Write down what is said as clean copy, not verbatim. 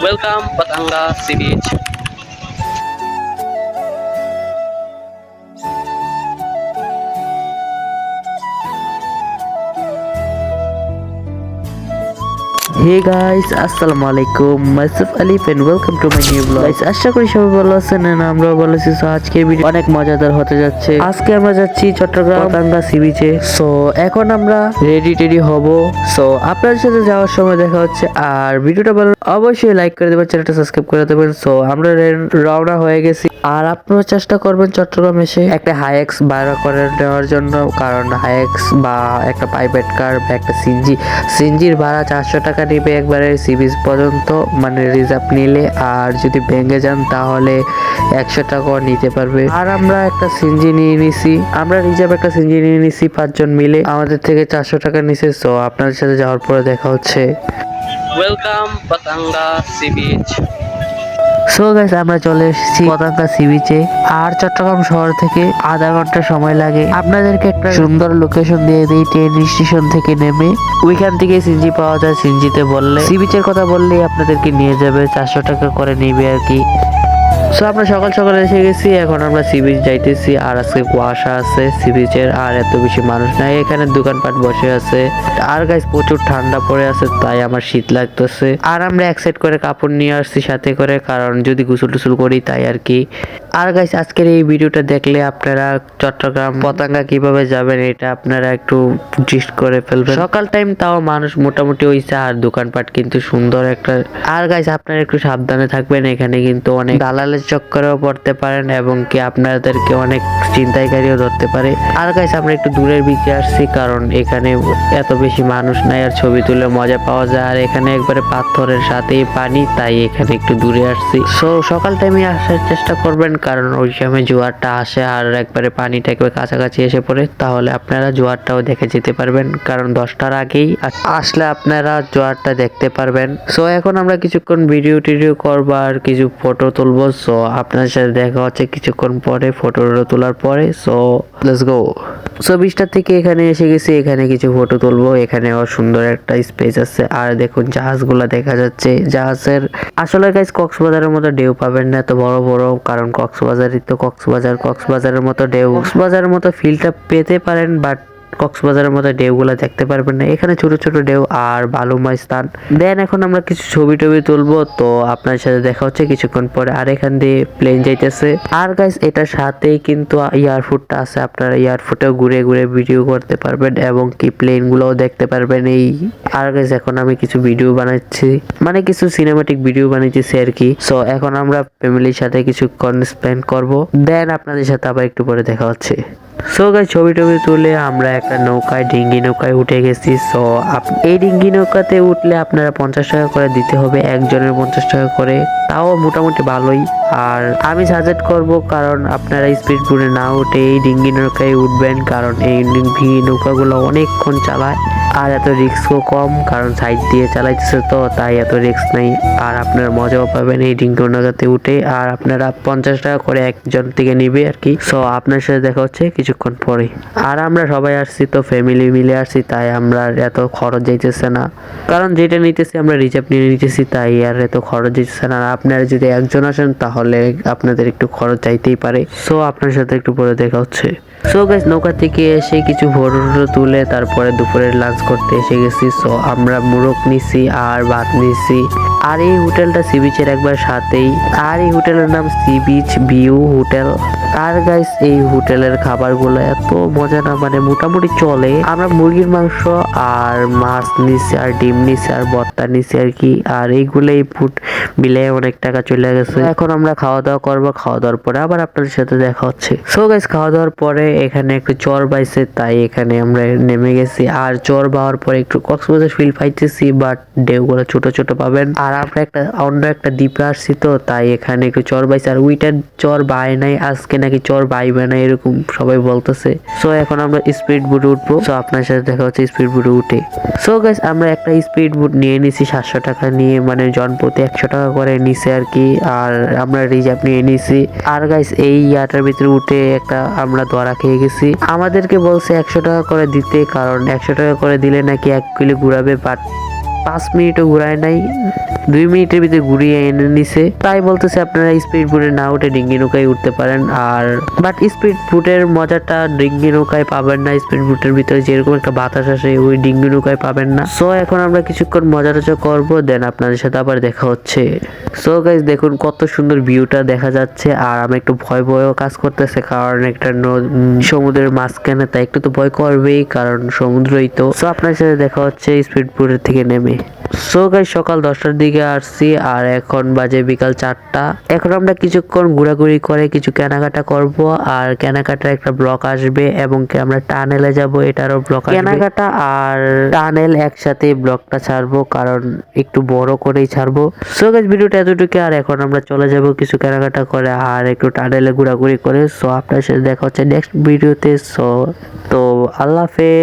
Welcome Batangas Sea Beach. Hey guys, আসসালামু আলাইকুম। Myself Alif and welcome to my new blog. Guys, আশা করি সবাই ভালো আছেন and আমরাও ভালো আছি। সো আজকের ভিডিও অনেক মজাদার হতে যাচ্ছে। আজকে আমরা যাচ্ছি চট্টগ্রাম পতেঙ্গা সি বিচে। সো এখন আমরা রেডি হব। সো আপনাদের সাথে যাওয়ার সময় দেখা হচ্ছে। আর ভিডিওটা ভালো অবশ্যই লাইক করে দেবেন, চ্যানেলটা সাবস্ক্রাইব করে দেবেন। সো আমরা রওনা হয়ে গেছি। আর আপনারা চেষ্টা করবেন চট্টগ্রাম এসে একটা হাইএক্স ভাড়া করে নেওয়ার জন্য, কারণ হাইএক্স বা একটা প্রাইভেট কার বা একটা সিনজির ভাড়া 400 টাকা নেবে একবারে সি বিচ পর্যন্ত, মানে রিজার্ভ নিলে। আর যদি ভেঙে যান তাহলে 100 টাকাও নিতে পারবে। আর আমরা একটা সিনজি নিয়ে নিছি, আমরা রিজার্ভ একটা সিনজি নিয়ে নিছি 5 জন মিলে, আমাদের থেকে 400 টাকা নিছে। সো আপনাদের সাথে যাওয়ার পরে দেখা হচ্ছে। Welcome Batangas Sea Beach. So guys, আমরা চলে এসেছি পতেঙ্গা সি বিচে। আর চট্টগ্রাম শহর থেকে আধা ঘন্টা সময় লাগে। আপনাদেরকে একটা সুন্দর লোকেশন দিয়ে দিই। ট্রেন স্টেশন থেকে নেমে ওইখান থেকে সিনজি পাওয়া যায়। সিনজিতে বললে, সি বিচের কথা বললেই আপনাদেরকে নিয়ে যাবে, 400 টাকা করে নিবে আর কি। সো আমরা সকাল সকাল এসে গেছি, এখন আমরা সি বিচ যাইতেছি। আর আজকে কুয়াশা আছে সি বিচের, আর এত বেশি মানুষ নাই। এখানে দোকানপাট বসে আছে। আর গাইস, প্রচুর ঠান্ডা পড়ে আছে, তাই আমার শীত লাগতেছে। আর আমরা এক সেট করে কাপড় নিয়ে আসছি সাথে করে, কারণ যদি গোসল টোসল করি তাই আর কি। আর গাইস, আজকের এই ভিডিওটা দেখলে আপনারা চট্টগ্রাম পতেঙ্গা কিভাবে যাবেন এটা আপনারা একটু জিস্ট করে ফেলবেন। সকাল টাইম, তাও মানুষ মোটামুটি হইছে, আর দোকানপাট কিন্তু সুন্দর একটা। আর গাইস, আপনারা একটু সাবধানে থাকবেন, এখানে কিন্তু অনেক দালালের চক্করেও পড়তে পারেন এবং কি আপনাদেরকে অনেক ছিনতাইকারীও ধরতে পারে। আর গাইস, আমরা একটু দূরের বিচে আসছি, কারণ এখানে এত বেশি মানুষ নাই আর ছবি তুলে মজা পাওয়া যায়। আর এখানে একবারে পাথরের সাথেই পানি, তাই এখানে একটু দূরে আসছি। সো সকাল টাইমে আসার চেষ্টা করবেন, কারণ ওই সময় জোয়ারটা আসে আর একবারে পানিটা একবারে কাছাকাছি এসে পড়ে, তাহলে আপনারা জোয়ারটাও দেখে যেতে পারবেন। কারণ 10টার আগেই আসলে আপনারা জোয়ারটা দেখতে পারবেন। সো এখন আমরা কিছুক্ষণ ভিডিও টিডিও করবো আর কিছু ফটো তুলবো। সো আপনার সাথে দেখা হচ্ছে কিছুক্ষণ পরে, ফটো তোলার পরে। So let's go. সো 20টা থেকে এখানে এসে গেছি, এখানে কিছু ফটো তুলবো। এখানেও সুন্দর একটা স্পেস আছে। আর দেখুন জাহাজগুলা দেখা যাচ্ছে। জাহাজের আসলে গাইস কক্সবাজারের মতো ঢেউ পাবেন না এত বড় বড়, কারণ কক্সবাজারের মতো ঢেউ, কক্সবাজারের মতো ফিলটা পেতে পারেন, বাট কক্সবাজারের মতো ঢেউগুলা দেখতে পারবেন না। এখানে ছোট ছোট ঢেউ আর বালুময় স্থান। দেন এখন আমরা কিছু ছবি টবি তুলবো। তো আপনার সাথে দেখা হচ্ছে কিছুক্ষণ পরে। আর এখান দিয়ে প্লেন যাইতেছে। আর গাইস, এটার সাথেই কিন্তু এয়ারপোর্টটা আছে, আপনারা এয়ারপোর্টেও ঘুরে ঘুরে ভিডিও করতে পারবেন এবং কি প্লেন গুলোও দেখতে পারবেন। এই আর গাইস, এখন আমি কিছু ভিডিও বানাচ্ছি, মানে কিছু সিনেমাটিক ভিডিও বানাইতেছি আর কি। সো এখন আমরা ফ্যামিলির সাথে কিছুক্ষণ স্পেন্ড করবো। দেন আপনাদের সাথে আবার একটু পরে দেখা হচ্ছে। সো গাইস, ছবি টবি তুলে আমরা একটা নৌকায়, ডিঙ্গি নৌকায় উঠে গেছি। সো এই ডিঙ্গি নৌকাতে উঠলে আপনারা 50 টাকা করে দিতে হবে, একজনের 50 টাকা করে, তাও মোটামুটি ভালোই। আর আমি সাজেস্ট করব, কারণ আপনারা স্পিড বোটে না উঠে এই ডিঙ্গি নৌকায় উঠবেন, কারণ এই ডিঙ্গি নৌকাগুলো অনেকক্ষণ চালায় আর এত রিস্কও কম, কারণ সাইড দিয়ে চালাইতেছে তো তাই এত রিস্ক নেই। আর আপনারা মজাও পাবেন এই ডিঙ্গি নৌকাতে উঠে। আর আপনারা 50 টাকা করে একজন থেকে নিবে আর কি। সো আপনার সাথে দেখা হচ্ছে কিছুক্ষণ পরে। আর আমরা সবাই আসছি তো, ফ্যামিলি মিলে আসছি, তাই আমরা এত খরচ যাইতেছে না, কারণ যেটা নিতেছি আমরা রিজার্ভ নিয়ে নিতেছি, তাই আর এত খরচ যাইতেছে না। আর আপনারা যদি একজন আসেন তাহলে আপনাদের একটু খরচ যাইতেই পারে। সো আপনার সাথে একটু পরে দেখা হচ্ছে। সো গাইস, নৌকা থেকে এসে কিছু ফটো তুলে তারপরে দুপুরের লাঞ্চ করতে এসে গেছি। সো আমরা মুরগ নিছি আর ভাত নিছি। আর এই হোটেলটা সি বিচের একবার সাথেই। আর এই হোটেলের নাম সি বিচ ভিউ হোটেল। আর গাইস, এই হোটেলের খাবারগুলো এত মজা না, মানে মোটামুটি চলে। আমরা মুরগির মাংস আর মাছ নিছি আর ডিম নিছি আর ভর্তা নিছি আর কি। আর এইগুলোই ফুড মিলে অনেক টাকা চলে গেছে। এখন আমরা খাওয়া দাওয়া করবো, খাওয়া দাওয়ার পরে আবার আপনাদের সাথে দেখা হচ্ছে। সো গাইস, খাওয়া দাওয়ার পরে এখানে একটু চর বাইছে, তাই এখানে আমরা নেমে গেছি। আর চর বাওয়ার পরে একটু কক্সবাজার ফিল পাইতেছি, বাট ঢেউগুলো ছোট ছোট পাবেন। আর আমরা অন্য একটা দ্বীপে আসছি তো, তাই এখানে একটু চর বাইছে। আর উইটার চর বায় নাই আজকে, নাকি চর বাইবে না এরকম সবাই বলতেছে। সো এখন আমরা স্পিড বোটে উঠবো। সো আপনার সাথে দেখা হচ্ছে স্পিড বোটে উঠে। সো গাইস, আমরা একটা স্পিড বোট নিয়ে নিছি 700 টাকা নিয়ে, মানে জনপ্রতি 100 টাকা করে নিছে আর কি। আর আমরা রিজার্ভ নিয়ে নিছি। আর গাইস, এই ইয়াটার ভিতরে উঠে একটা আমরা ধরা খেয়ে গেছি। আমাদেরকে বলছে 100 টাকা করে দিতে, কারণ 100 টাকা করে দিলে নাকি 1 কিলো ঘুরাবে, বাট 5 মিনিটও ঘুরায় নাই, 2 মিনিটের ভিতরে ঘুরিয়ে এনে নিছে। তাই বলতেছে আপনারা স্পিড বোটে না উঠে ডিঙ্গি নৌকায় উঠতে পারেন। আর বাট স্পিড বোটের মজাটা ডিঙ্গি নৌকায় পাবেন না, স্পিড বোটের ভিতরে যেরকম একটা বাতাস আসে ওই ডিঙ্গি নৌকায় পাবেন না। সো এখন আমরা কিছুক্ষণ মজা টজা করবো, দেন আপনাদের সাথে আবার দেখা হচ্ছে। সো গাইস দেখুন কত সুন্দর ভিউটা দেখা যাচ্ছে। আর আমি একটু ভয় ভয়ও কাজ করতেছে, কারণ একটা সমুদ্রের মাঝখানে, তাই একটু তো ভয় করবেই, কারণ সমুদ্রই তো। সো আপনার সাথে দেখা হচ্ছে স্পিড বোটের থেকে নেমে। সো গাইস সকাল 10টার দিকে আসছি আর এখন বাজে বিকাল 4টা। এখন আমরা কিছুক্ষণ ঘোরাঘুরি করে কিছু কেনাকাটা করব, আর কেনাকাটার একটা ব্লগ আসবে এবং কি আমরা টানেলে যাব, এটারও ব্লগ আসবে। কেনাকাটা আর টানেল একসাথে ব্লগটা ছাড়বো, কারণ একটু বড় করেই ছাড়বো। সো গাইস ভিডিওটা এতটুকু, আর এখন আমরা চলে যাব কিছু কেনাকাটা করে আর একটু টানেলে ঘোরাঘুরি করে। সো আপনার সাথে দেখা হচ্ছে নেক্সট ভিডিওতে। সো তো আল্লাহ হাফেজ।